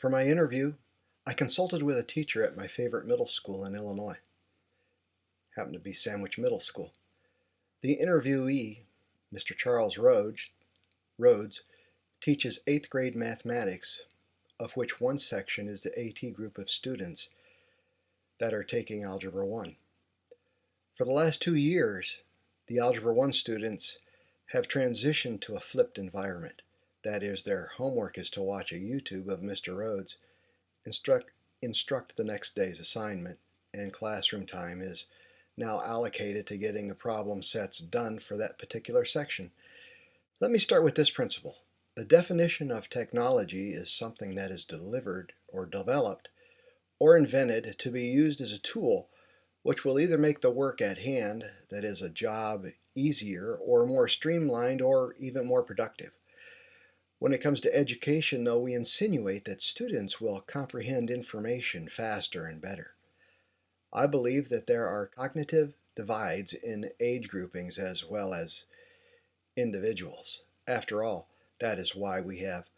For my interview, I consulted with a teacher at my favorite middle school in Illinois. Happened to be Sandwich Middle School. The interviewee, Mr. Charles Rhodes, teaches 8th grade mathematics, of which one section is the AT group of students that are taking Algebra 1. For the last 2 years, the Algebra 1 students have transitioned to a flipped environment. That is, their homework is to watch a YouTube of Mr. Rhodes instruct the next day's assignment, and classroom time is now allocated to getting the problem sets done for that particular section. Let me start with this principle. The definition of technology is something that is delivered or developed or invented to be used as a tool which will either make the work at hand, that is a job, easier or more streamlined or even more productive. When it comes to education, though, we insinuate that students will comprehend information faster and better. I believe that there are cognitive divides in age groupings as well as individuals. After all, that is why we have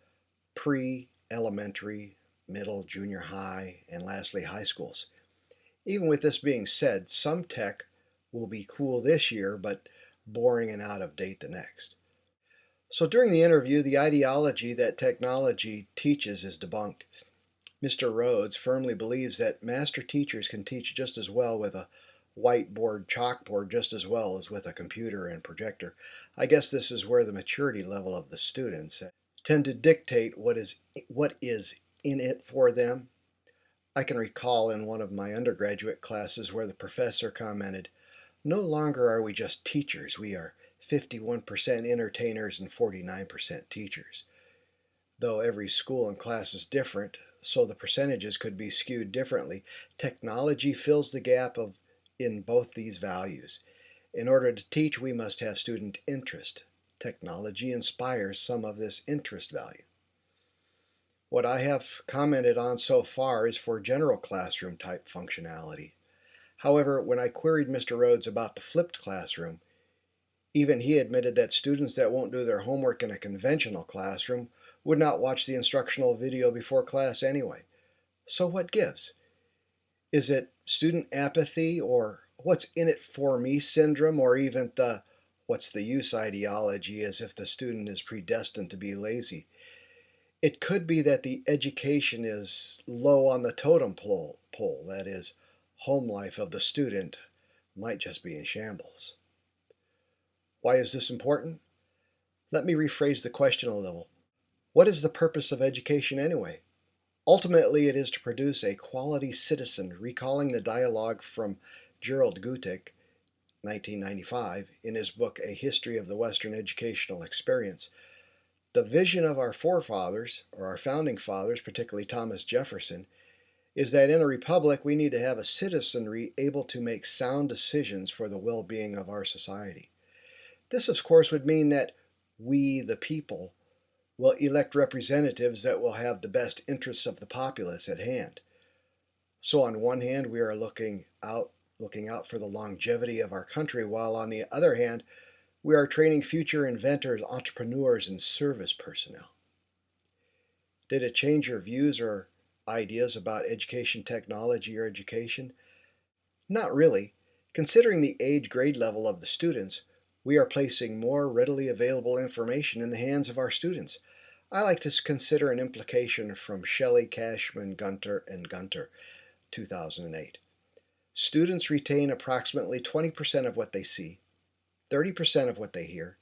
pre-elementary, middle, junior high, and lastly high schools. Even with this being said, some tech will be cool this year, but boring and out of date the next. So during the interview, the ideology that technology teaches is debunked. Mr. Rhodes firmly believes that master teachers can teach just as well with a whiteboard, chalkboard, just as well as with a computer and projector. I guess this is where the maturity level of the students tend to dictate what is in it for them. I can recall in one of my undergraduate classes where the professor commented, "No longer are we just teachers, we are 51% entertainers and 49% teachers." Though every school and class is different, so the percentages could be skewed differently, technology fills the gap in both these values. In order to teach, we must have student interest. Technology inspires some of this interest value. What I have commented on so far is for general classroom type functionality. However, when I queried Mr. Rhodes about the flipped classroom, even he admitted that students that won't do their homework in a conventional classroom would not watch the instructional video before class anyway. So what gives? Is it student apathy, or what's in it for me syndrome, or even the what's the use ideology, as if the student is predestined to be lazy? It could be that the education is low on the totem pole, that is, home life of the student might just be in shambles. Why is this important? Let me rephrase the question a little. What is the purpose of education anyway? Ultimately, it is to produce a quality citizen, recalling the dialogue from Gerald Gutek, 1995, in his book A History of the Western Educational Experience. The vision of our forefathers, or our founding fathers, particularly Thomas Jefferson, is that in a republic we need to have a citizenry able to make sound decisions for the well-being of our society. This, of course, would mean that we, the people, will elect representatives that will have the best interests of the populace at hand. So on one hand, we are looking out for the longevity of our country, while on the other hand, we are training future inventors, entrepreneurs, and service personnel. Did it change your views or ideas about education technology or education? Not really. Considering the age grade level of the students, we are placing more readily available information in the hands of our students. I like to consider an implication from Shelley, Cashman, Gunter, and Gunter, 2008. Students retain approximately 20% of what they see, 30% of what they hear,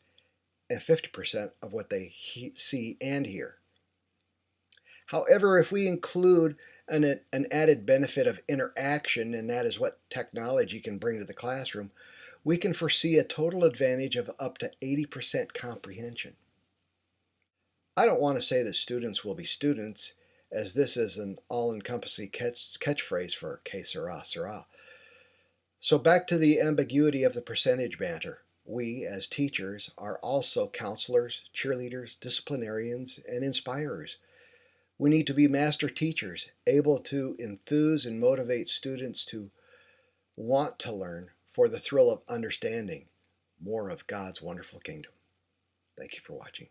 and 50% of what they see and hear. However, if we include an added benefit of interaction, and that is what technology can bring to the classroom, we can foresee a total advantage of up to 80% comprehension. I don't want to say that students will be students, as this is an all-encompassing catchphrase for que sera, sera. So back to the ambiguity of the percentage banter. We, as teachers, are also counselors, cheerleaders, disciplinarians, and inspirers. We need to be master teachers, able to enthuse and motivate students to want to learn for the thrill of understanding more of God's wonderful kingdom. Thank you for watching.